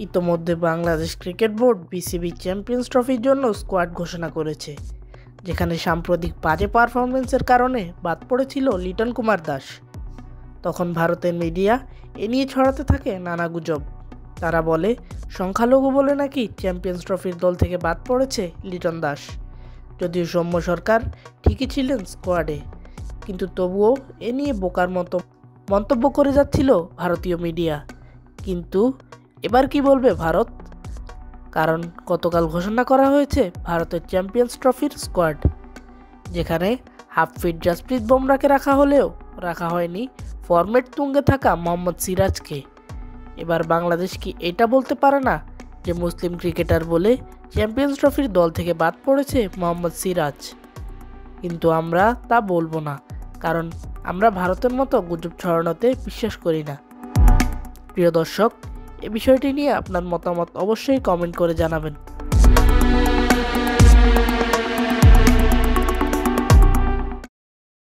ইতোমধ্যে Bangladesh cricket board BCB champions ট্রফির জন্য স্কোয়াড ঘোষণা করেছে, যেখানে সাম্প্রতিক বাজে পারফরম্যান্সের কারণে বাদ পড়েছিল লিটন কুমার দাস। তখন ভারতের মিডিয়া এ নিয়ে ছড়াতে থাকে নানা গুজব। তারা বলে সংখ্যালঘু বলে নাকি চ্যাম্পিয়ন্স ট্রফির দল থেকে বাদ পড়েছে লিটন দাস। যদিও সৌম্য সরকার ঠিকই ছিলেন স্কোয়াডে, কিন্তু তবুও এ নিয়ে বোকার মতো মন্তব্য করে যাচ্ছিল ভারতীয় মিডিয়া। কিন্তু এবার কি বলবে ভারত? কারণ গতকাল ঘোষণা করা হয়েছে ভারতের চ্যাম্পিয়ন্স ট্রফির স্কোয়াড, যেখানে হাফ ফিট জাসপ্রীত বুমরাকে রাখা হলেও রাখা হয়নি ফরম্যাট তুঙ্গে থাকা মোহাম্মদ সিরাজকে। এবার বাংলাদেশ কি এটা বলতে পারে না যে মুসলিম ক্রিকেটার বলে চ্যাম্পিয়ন্স ট্রফির দল থেকে বাদ পড়েছে মোহাম্মদ সিরাজ? কিন্তু আমরা তা বলবো না, কারণ আমরা ভারতের মতো গুজব ছড়ানোতে বিশ্বাস করি না। প্রিয় দর্শক, এ বিষয়টি নিয়ে আপনার মতামত অবশ্যই কমেন্ট করে জানাবেন।